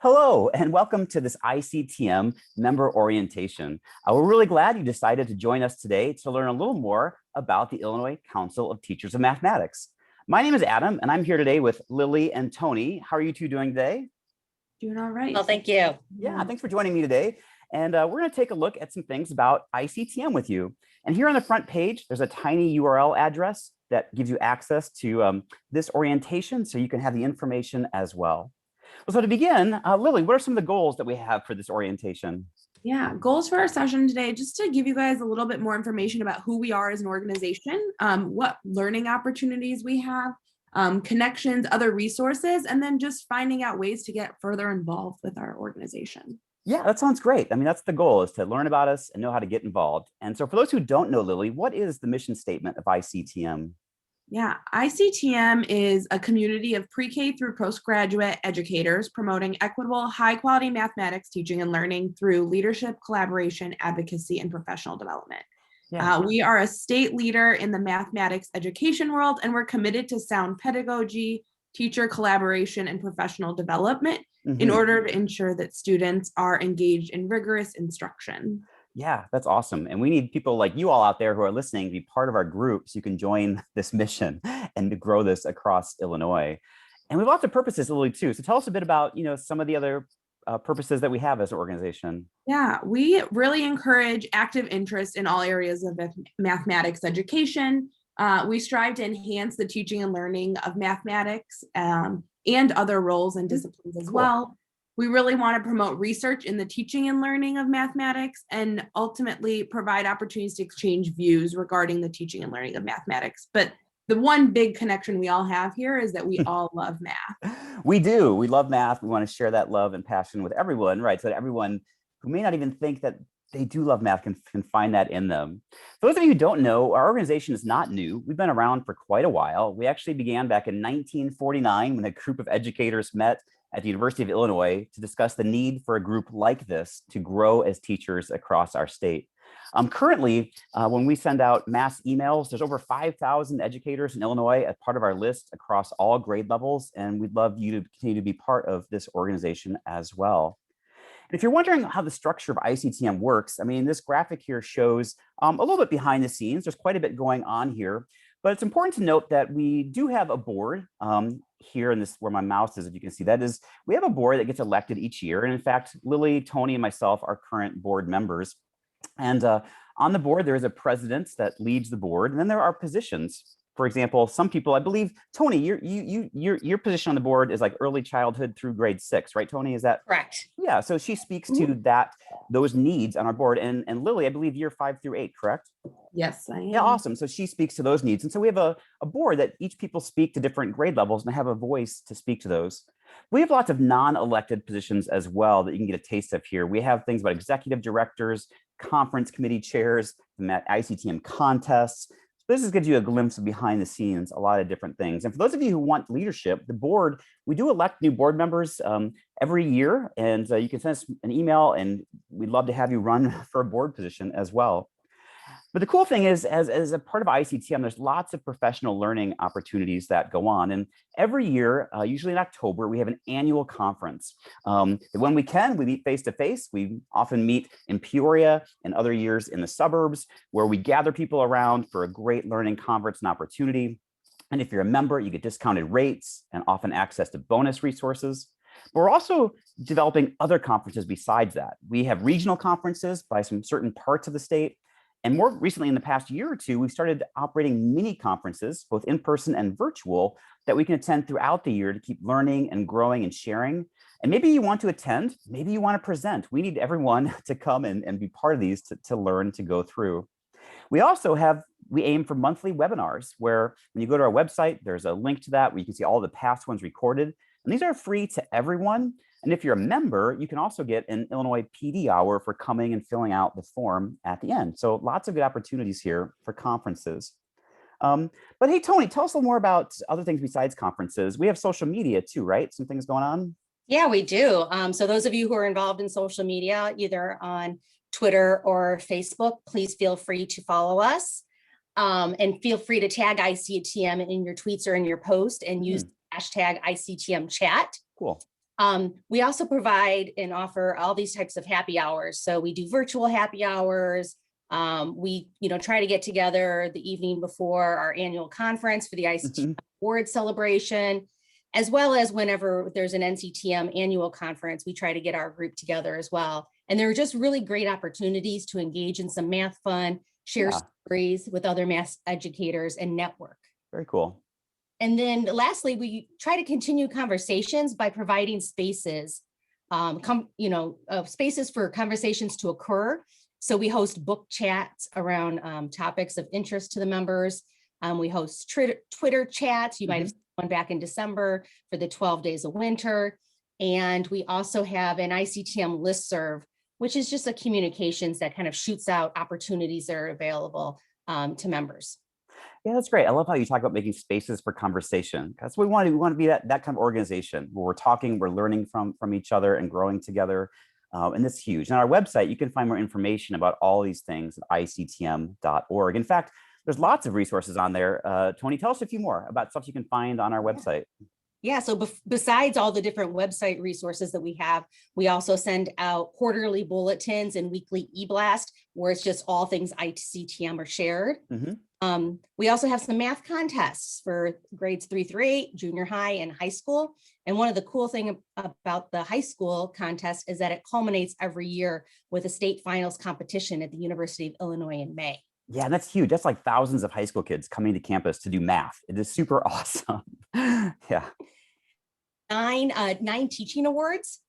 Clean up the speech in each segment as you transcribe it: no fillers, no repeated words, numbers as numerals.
Hello, and welcome to this ICTM member orientation. We're really glad you decided to join us today to learn a little more about the Illinois Council of Teachers of Mathematics. My name is Adam, and I'm here today with Lily and Tony. How are you two doing today? Doing all right. Well, thank you. Yeah, thanks for joining me today. And we're going to take a look at some things about ICTM with you. And here on the front page, there's a tiny URL address that gives you access to this orientation so you can have the information as well. Well, so to begin, Lily, what are some of the goals that we have for this orientation? Yeah, goals for our session today, just to give you guys a little bit more information about who we are as an organization, what learning opportunities we have, connections, other resources, and then just finding out ways to get further involved with our organization. Yeah, that sounds great. I mean, that's the goal, is to learn about us and know how to get involved. And so for those who don't know, Lily, what is the mission statement of ICTM? Yeah, ICTM is a community of pre-K through postgraduate educators promoting equitable, high-quality mathematics teaching and learning through leadership, collaboration, advocacy, and professional development. Yeah. We are a state leader in the mathematics education world, and we're committed to sound pedagogy, teacher collaboration, and professional development in order to ensure that students are engaged in rigorous instruction. Yeah, that's awesome. And we need people like you all out there who are listening to be part of our group so you can join this mission and to grow this across Illinois. And we have lots of purposes, Lily, too. So tell us a bit about, some of the other purposes that we have as an organization. Yeah, we really encourage active interest in all areas of mathematics education. We strive to enhance the teaching and learning of mathematics and other roles and disciplines as well. We really want to promote research in the teaching and learning of mathematics and ultimately provide opportunities to exchange views regarding the teaching and learning of mathematics. But the one big connection we all have here is that we all love math. We do. We love math. We want to share that love and passion with everyone, right? So that everyone who may not even think that they do love math can find that in them. For those of you who don't know, our organization is not new. We've been around for quite a while. We actually began back in 1949 when a group of educators met at the University of Illinois to discuss the need for a group like this to grow as teachers across our state. Currently, when we send out mass emails, there's over 5,000 educators in Illinois as part of our list across all grade levels, and we'd love you to continue to be part of this organization as well. And if you're wondering how the structure of ICTM works, I mean, this graphic here shows a little bit behind the scenes. There's quite a bit going on here, but it's important to note that we do have a board here in this, where my mouse is, if you can see that, is we have a board that gets elected each year. And in fact, Lily, Tony, and myself are current board members. And on the board, there is a president that leads the board, and then there are positions. For example, some people, I believe, Tony, your position on the board is like early childhood through grade 6, right, Tony? Is that correct? Yeah, so she speaks to those needs on our board. And Lily, I believe year 5 through 8, correct? Yes, I am. Yeah, awesome. So she speaks to those needs. And so we have a board that each people speak to different grade levels and have a voice to speak to those. We have lots of non-elected positions as well that you can get a taste of here. We have things about executive directors, conference committee chairs, the ICTM contests. So this gives you a glimpse of behind the scenes, a lot of different things. And for those of you who want leadership, the board, we do elect new board members every year. And you can send us an email and we'd love to have you run for a board position as well. But the cool thing is, as a part of ICTM, there's lots of professional learning opportunities that go on. And every year, usually in October, we have an annual conference. When we can, we meet face-to-face. We often meet in Peoria and other years in the suburbs, where we gather people around for a great learning conference and opportunity. And if you're a member, you get discounted rates and often access to bonus resources. But we're also developing other conferences besides that. We have regional conferences by some certain parts of the state. And more recently, in the past year or two, we've started operating mini conferences, both in person and virtual, that we can attend throughout the year to keep learning and growing and sharing. And maybe you want to attend, maybe you want to present. We need everyone to come and be part of these to learn, to go through. We also we aim for monthly webinars where when you go to our website, there's a link to that where you can see all the past ones recorded. And these are free to everyone. And if you're a member, you can also get an Illinois PD hour for coming and filling out the form at the end. So lots of good opportunities here for conferences. But hey, Tony, tell us a little more about other things besides conferences. We have social media too, right? Some things going on? Yeah, we do. So those of you who are involved in social media, either on Twitter or Facebook, please feel free to follow us. And feel free to tag ICTM in your tweets or in your post and use hashtag ICTM chat. Cool. We also provide and offer all these types of happy hours. So we do virtual happy hours. We, try to get together the evening before our annual conference for the ICTM award celebration, as well as whenever there's an NCTM annual conference, we try to get our group together as well. And there are just really great opportunities to engage in some math fun, share stories with other math educators, and network. Very cool. And then lastly, we try to continue conversations by providing spaces, spaces for conversations to occur. So we host book chats around topics of interest to the members. We host Twitter chats. You might have seen one back in December for the 12 days of winter. And we also have an ICTM listserv, which is just a communications that kind of shoots out opportunities that are available to members. Yeah, that's great. I love how you talk about making spaces for conversation. That's what we want to. We want to be that kind of organization where we're talking, we're learning from each other and growing together. And that's huge. On our website, you can find more information about all these things at ictm.org. In fact, there's lots of resources on there. Tony, tell us a few more about stuff you can find on our website. Yeah, so besides all the different website resources that we have, we also send out quarterly bulletins and weekly e-blast where it's just all things ICTM are shared. We also have some math contests for grades 3 through 8, junior high and high school. And one of the cool things about the high school contest is that it culminates every year with a state finals competition at the University of Illinois in May. Yeah, that's huge. That's like thousands of high school kids coming to campus to do math. It is super awesome. Yeah. 9 teaching awards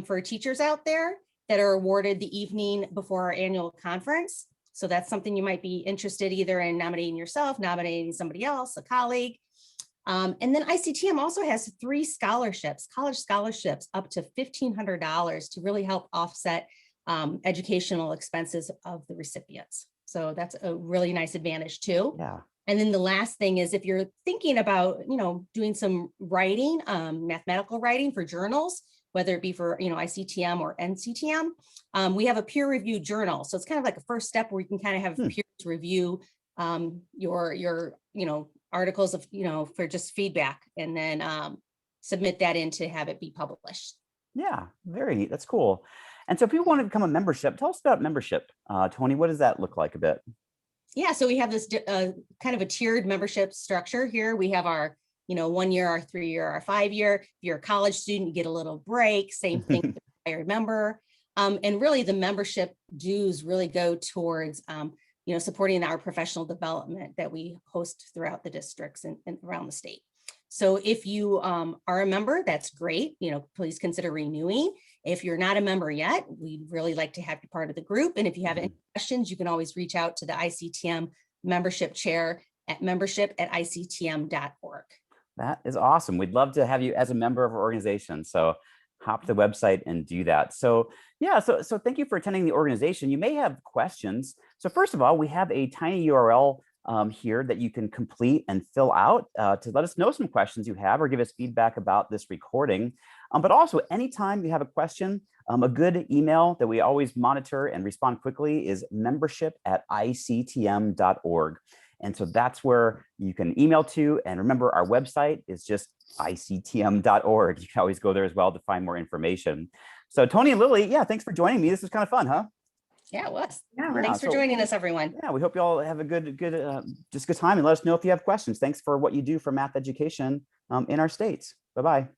for teachers out there that are awarded the evening before our annual conference. So that's something you might be interested either in nominating yourself, nominating somebody else, a colleague. And then ICTM also has 3 scholarships, college scholarships up to $1,500 to really help offset educational expenses of the recipients. So that's a really nice advantage too. Yeah. And then the last thing is if you're thinking about, doing some writing, mathematical writing for journals, whether it be for, ICTM or NCTM, we have a peer reviewed journal. So it's kind of like a first step where you can kind of have peers review your articles of, for just feedback, and then submit that in to have it be published. Yeah, very neat. That's cool. And so if you want to become a membership, tell us about membership. Tony, what does that look like a bit? Yeah, so we have this kind of a tiered membership structure here. We have our, 1 year, our 3 year, our 5 year. If you're a college student, you get a little break. Same thing with a retired member. And really the membership dues really go towards, supporting our professional development that we host throughout the districts and around the state. So if you are a member, that's great. Please consider renewing. If you're not a member yet, we'd really like to have you part of the group. And if you have any questions, you can always reach out to the ICTM membership chair at membership@ictm.org. That is awesome. We'd love to have you as a member of our organization. So hop to the website and do that. So yeah, so thank you for attending the organization. You may have questions. So first of all, we have a tiny URL here that you can complete and fill out to let us know some questions you have or give us feedback about this recording. But also anytime you have a question, a good email that we always monitor and respond quickly is membership@ictm.org. And so that's where you can email to. And remember, our website is just ictm.org. You can always go there as well to find more information. So Tony and Lily, yeah, thanks for joining me. This was kind of fun, huh? Yeah, it was. Yeah, Thanks for joining us, everyone. Yeah, we hope you all have a good time, and let us know if you have questions. Thanks for what you do for math education in our states. Bye-bye.